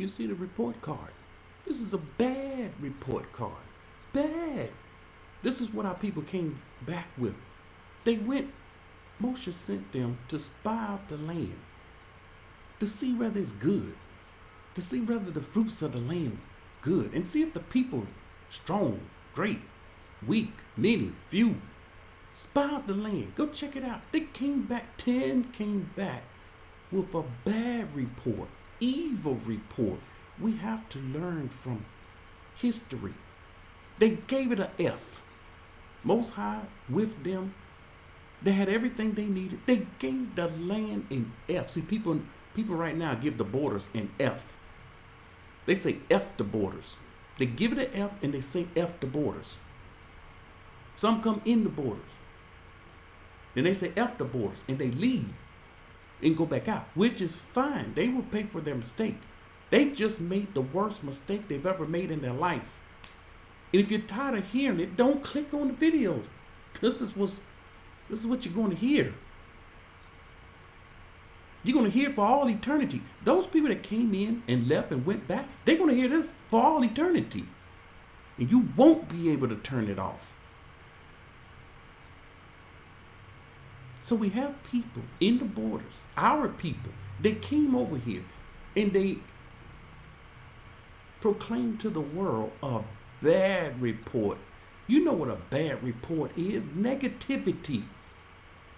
You see the report card. This is a bad report card. Bad. This is what our people came back with. They went, Moshe sent them to spy out the land, to see whether it's good, to see whether the fruits of the land good, and see if the people strong, great, weak, many, few. Spy out the land. Go check it out. They came back, 10 came back with a bad report, evil report. We have to learn from history. They gave it an F. Most High with them. They had everything they needed. They gave the land an F. See, people right now give the borders an F. They say F the borders. They give it an F and they say F the borders. Some come in the borders. And they say F the borders and they leave and go back out, which is fine. They will pay for their mistake. They just made the worst mistake they've ever made in their life. And if you're tired of hearing it, don't click on the videos. This is what you're going to hear. You're going to hear it for all eternity. Those people that came in and left and went back, they're going to hear this for all eternity. And you won't be able to turn it off. So we have people in the borders, our people, they came over here and they proclaimed to the world a bad report. You know what a bad report is? Negativity.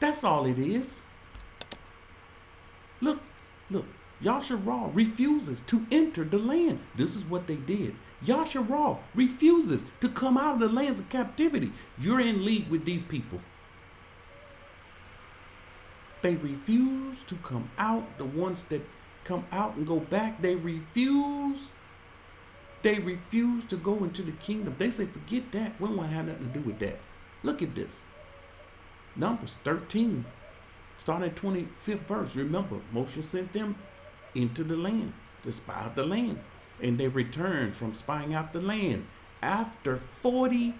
That's all it is. Look, Yasharal refuses to enter the land. This is what they did. Yasharal refuses to come out of the lands of captivity. You're in league with these people. They refuse to come out. The ones that come out and go back, they refuse. They refuse to go into the kingdom. They say, forget that. We don't want to have nothing to do with that. Look at this. Numbers 13. Start at 25th verse. Remember, Moshe sent them into the land to spy out the land. And they returned from spying out the land after 40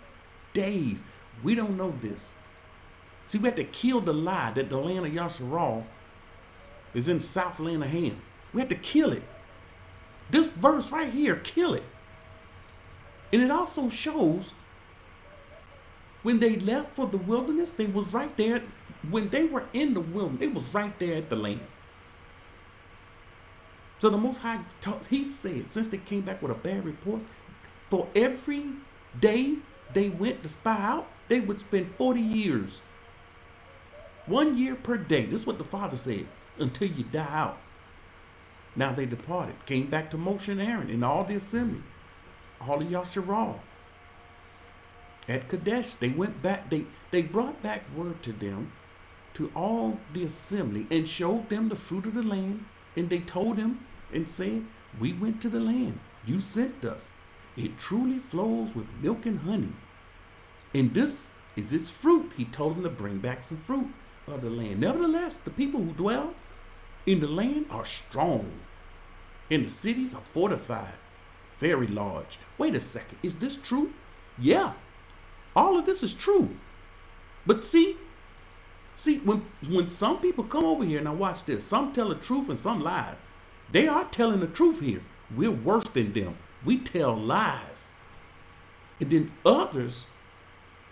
days. We don't know this. See, we had to kill the lie that the land of Yasharal is in the south land of Ham. We had to kill it. This verse right here, kill it. And it also shows when they left for the wilderness, they was right there. When they were in the wilderness, they was right there at the land. So the Most High, he said, since they came back with a bad report, for every day they went to spy out, they would spend 40 years. 1 year per day. This is what the Father said, until you die out. Now they departed, came back to Moshe and Aaron and all the assembly, all of Yasharal. At Kadesh, they went back, they brought back word to them, to all the assembly, and showed them the fruit of the land. And they told them and said, we went to the land. You sent us. It truly flows with milk and honey. And this is its fruit. He told them to bring back some fruit of the land. Nevertheless, the people who dwell in the land are strong, and the cities are fortified, very large. Wait a second, is this true? Yeah, all of this is true. But see, when some people come over here, now watch this, some tell the truth and some lie. They are telling the truth here. We're worse than them. We tell lies. And then others,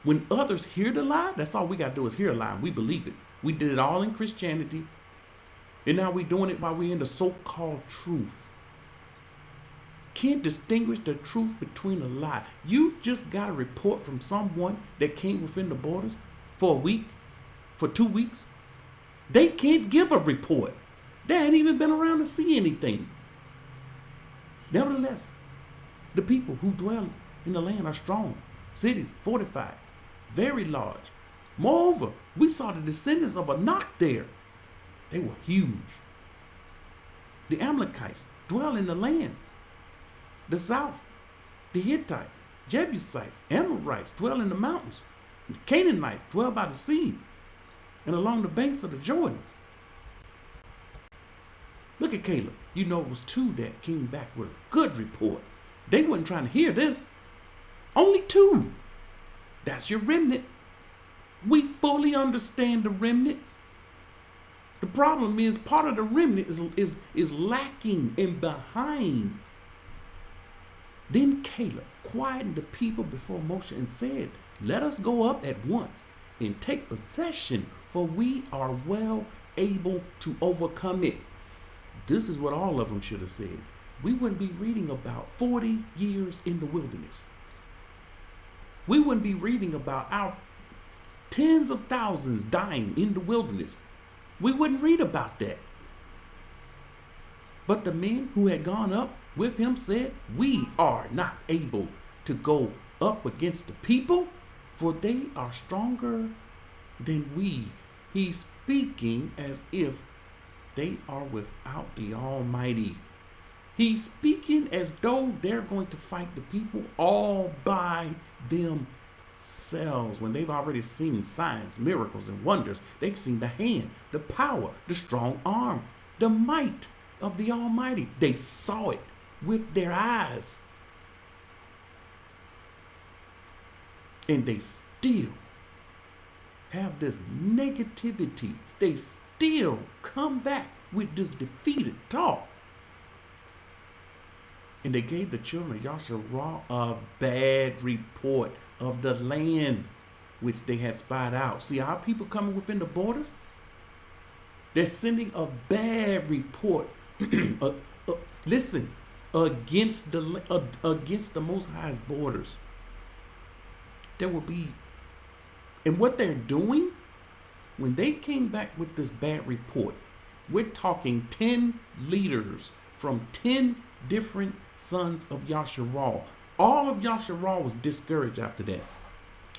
when others hear the lie, that's all we got to do is hear a lie. We believe it. We did it all in Christianity. And now we're doing it while we're in the so-called truth. Can't distinguish the truth between a lie. You just got a report from someone that came within the borders for a week, for 2 weeks. They can't give a report. They ain't even been around to see anything. Nevertheless, the people who dwell in the land are strong. Cities fortified, very large. Moreover, we saw the descendants of Anak there. They were huge. The Amalekites dwell in the land. The south, the Hittites, Jebusites, Amorites dwell in the mountains. The Canaanites dwell by the sea and along the banks of the Jordan. Look at Caleb. You know it was 2 that came back with a good report. They weren't trying to hear this. Only 2. That's your remnant. We fully understand the remnant. The problem is part of the remnant is lacking and behind. Then Caleb quieted the people before Moshe and said, let us go up at once and take possession, for we are well able to overcome it. This is what all of them should have said. We wouldn't be reading about 40 years in the wilderness. We wouldn't be reading about our tens of thousands dying in the wilderness. We wouldn't read about that. But the men who had gone up with him said, we are not able to go up against the people, for they are stronger than we. He's speaking as if they are without the Almighty. He's speaking as though they're going to fight the people all by themselves, when they've already seen signs, miracles, and wonders. They've seen the hand, the power, the strong arm, the might of the Almighty. They saw it with their eyes. And they still have this negativity. They still come back with this defeated talk. And they gave the children of Yasharah a bad report of the land which they had spied out. See, our people coming within the borders, they're sending a bad report. Listen, against the Most High's borders. There will be, and what they're doing, when they came back with this bad report, we're talking 10 leaders from 10 different sons of Yasharal. All of Yasharal was discouraged after that.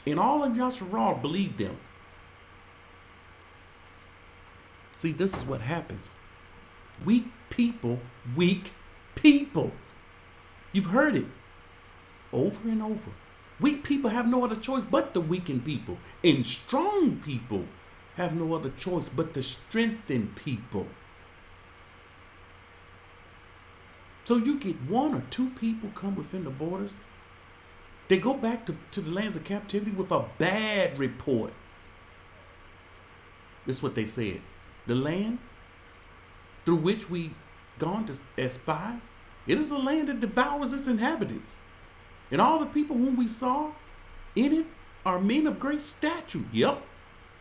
And all of Yasharal believed them. See, this is what happens. Weak people. You've heard it over and over. Weak people have no other choice but to weaken people. And strong people have no other choice but to strengthen people. So you get one or two people come within the borders. They go back to the lands of captivity with a bad report. This is what they said. The land through which we gone as spies, it is a land that devours its inhabitants. And all the people whom we saw in it are men of great stature. Yep,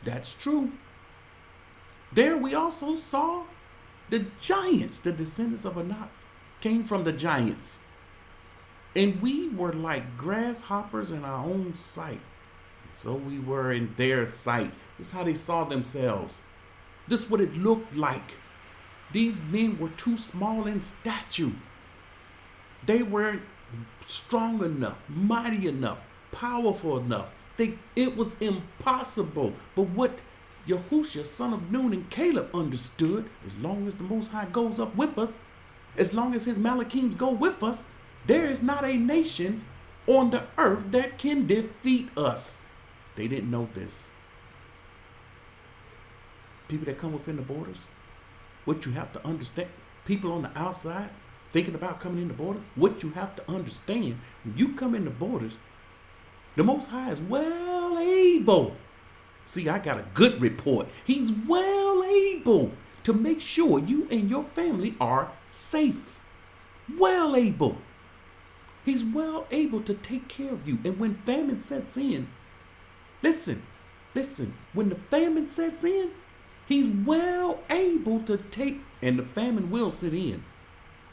that's true. There we also saw the giants, the descendants of Anak, came from the giants. And we were like grasshoppers in our own sight. So we were in their sight. This is how they saw themselves. This is what it looked like. These men were too small in stature. They weren't strong enough, mighty enough, powerful enough. It was impossible. But what Yahushua, son of Nun, and Caleb understood, as long as the Most High goes up with us, as long as his Malachims go with us, there is not a nation on the earth that can defeat us. They didn't know this. People that come within the borders, what you have to understand, people on the outside thinking about coming in the border, what you have to understand, when you come in the borders, the Most High is well able. See, I got a good report. He's well able to make sure you and your family are safe. Well able. He's well able to take care of you. And when famine sets in, listen, when the famine sets in, he's well able to take, and the famine will set in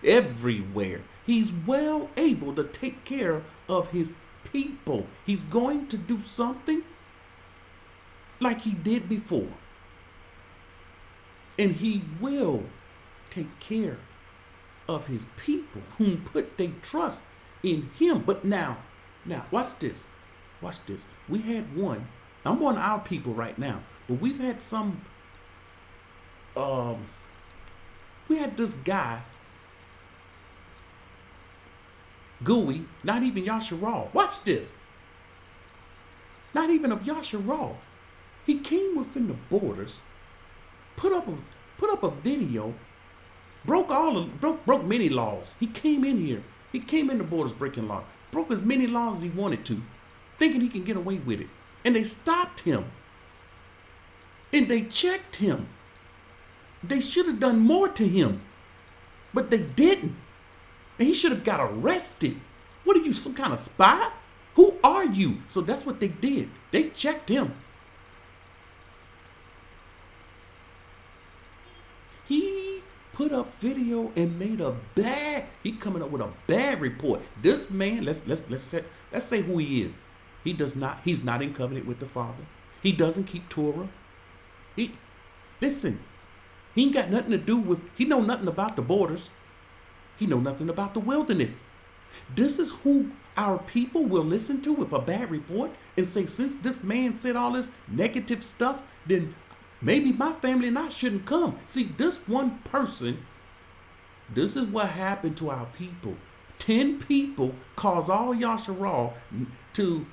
everywhere. He's well able to take care of his people. He's going to do something like he did before. And he will take care of his people whom put their trust in him. But now, watch this. Watch this. We had one. I'm one of our people right now. But we've had some, we had this guy, Gooey, not even Yasharal. Watch this. Not even of Yasharal. He came within the borders, put up a video, broke many laws. He came in here. He came in the borders breaking law. Broke as many laws as he wanted to, thinking he can get away with it. And they stopped him. And they checked him. They should have done more to him, but they didn't. And he should have got arrested. What are you, some kind of spy? Who are you? So that's what they did. They checked him. He put up video and made he coming up with a bad report. This man, let's say who he is. He's not in covenant with the Father. He doesn't keep Torah. Listen, he ain't got nothing to do with, he know nothing about the borders. He know nothing about the wilderness. This is who our people will listen to with a bad report and say, since this man said all this negative stuff, then maybe my family and I shouldn't come. See, this one person, this is what happened to our people. 10 people caused all Yasharal to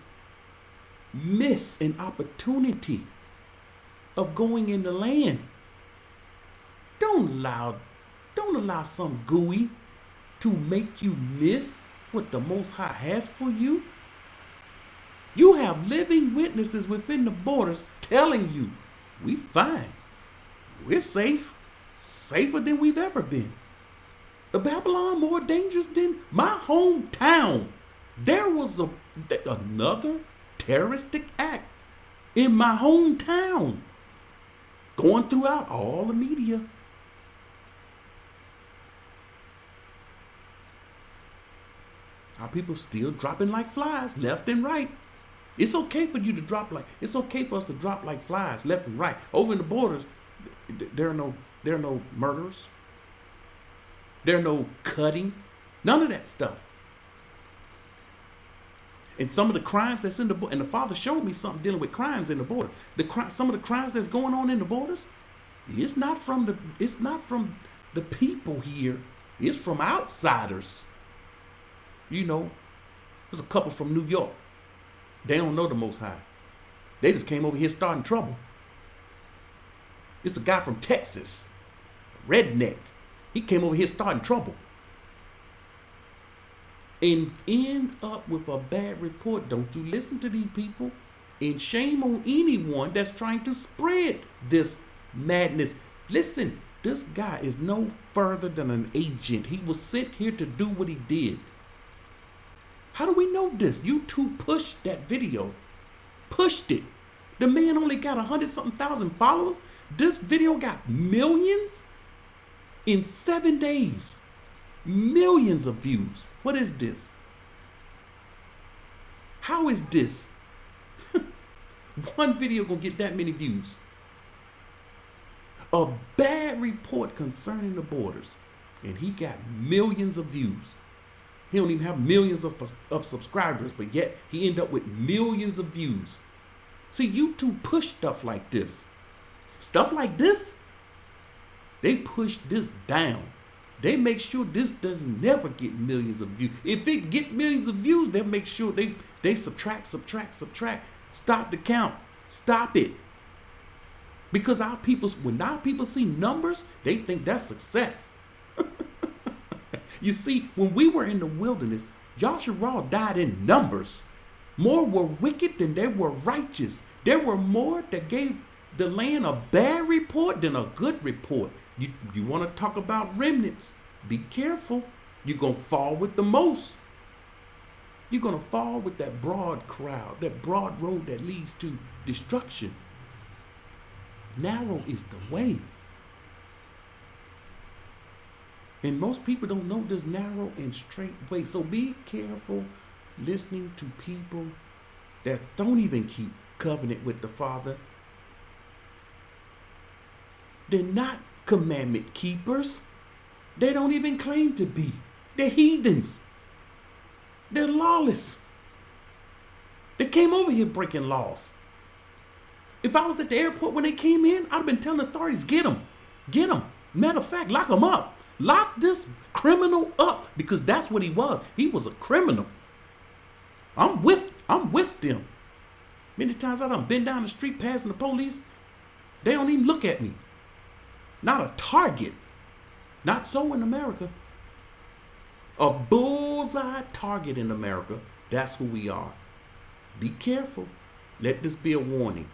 miss an opportunity of going in the land. Don't allow some gooey to make you miss what the Most High has for you. You have living witnesses within the borders telling you, we fine. We're safe. Safer than we've ever been. The Babylon more dangerous than my hometown. There was another terroristic act in my hometown going throughout all the media. Our people still dropping like flies left and right. It's okay for you to drop it's okay for us to drop like flies left and right. Over in the borders, there are no murders. There are no cutting. None of that stuff. And some of the crimes that's in the border, and the Father showed me something dealing with crimes in the border. Some of the crimes that's going on in the borders, it's not from the people here. It's from outsiders. You know, there's a couple from New York. They don't know the Most High. They just came over here starting trouble. It's a guy from Texas, redneck. He came over here starting trouble. And end up with a bad report. Don't you listen to these people. And shame on anyone that's trying to spread this madness. Listen, this guy is no further than an agent. He was sent here to do what he did. How do we know this? YouTube pushed that video. Pushed it. The man only got 100-something thousand followers. This video got millions in 7 days. Millions of views. What is this? How is this? One video gonna get that many views. A bad report concerning the borders, and he got millions of views. He don't even have millions of subscribers, but yet he ended up with millions of views. See, YouTube push stuff like this. Stuff like this, they push this down. They make sure this doesn't never get millions of views. If it get millions of views, they'll make sure they subtract. Stop the count. Stop it. Because when our people see numbers, they think that's success. You see, when we were in the wilderness, Yasharal died in numbers. More were wicked than they were righteous. There were more that gave the land a bad report than a good report. You want to talk about remnants? Be careful. You're going to fall with the most. You're going to fall with that broad crowd, that broad road that leads to destruction. Narrow is the way. And most people don't know this narrow and straight way. So be careful listening to people that don't even keep covenant with the Father. They're not commandment keepers. They don't even claim to be. They're heathens. They're lawless. They came over here breaking laws. If I was at the airport when they came in, I'd have been telling authorities, get them. Get them. Matter of fact, lock them up. Lock this criminal up, because that's what he was. He was a criminal. I'm with them. Many times I done been down the street passing the police. They don't even look at me. Not a target. Not so in America. A bullseye target in America. That's who we are. Be careful. Let this be a warning.